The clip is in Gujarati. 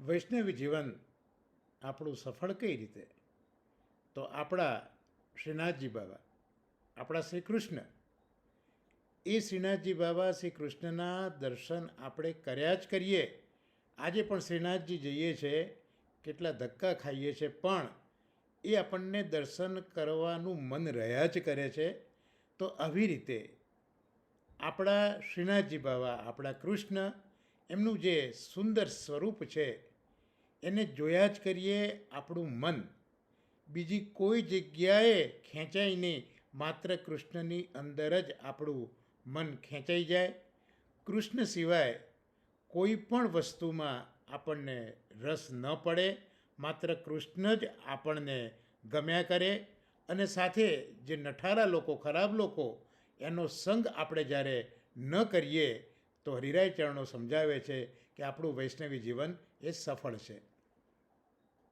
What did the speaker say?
વૈષ્ણવી જીવન આપણું સફળ કઈ રીતે? તો આપણા શ્રીનાથજી બાબા, આપણા શ્રી કૃષ્ણ, એ શ્રીનાથજી બાબા શ્રી કૃષ્ણના દર્શન આપણે કર્યા જ કરીએ. આજે પણ શ્રીનાથજી જઈએ છીએ, કેટલા ધક્કા ખાઈએ છીએ, પણ એ આપણને દર્શન કરવાનું મન રહ્યા જ કરે છે. તો આવી રીતે આપણા શ્રીનાથજી બાબા, આપણા કૃષ્ણ, એમનું જે સુંદર સ્વરૂપ છે એને જોયા જ કરીએ. આપણું મન બીજી કોઈ જગ્યાએ ખેંચાય નહીં, માત્ર કૃષ્ણની અંદર જ આપણું મન ખેંચાઈ જાય. કૃષ્ણ સિવાય કોઈ પણ વસ્તુમાં આપણને રસ ન પડે, માત્ર કૃષ્ણ જ આપણને ગમ્યા કરે. અને સાથે જે નઠારા લોકો, ખરાબ લોકો, એનો સંગ આપણે જ્યારે ન કરીએ તો હરિરાય ચરણો સમજાવે છે કે આપણું વૈષ્ણવી જીવન એ સફળ છે.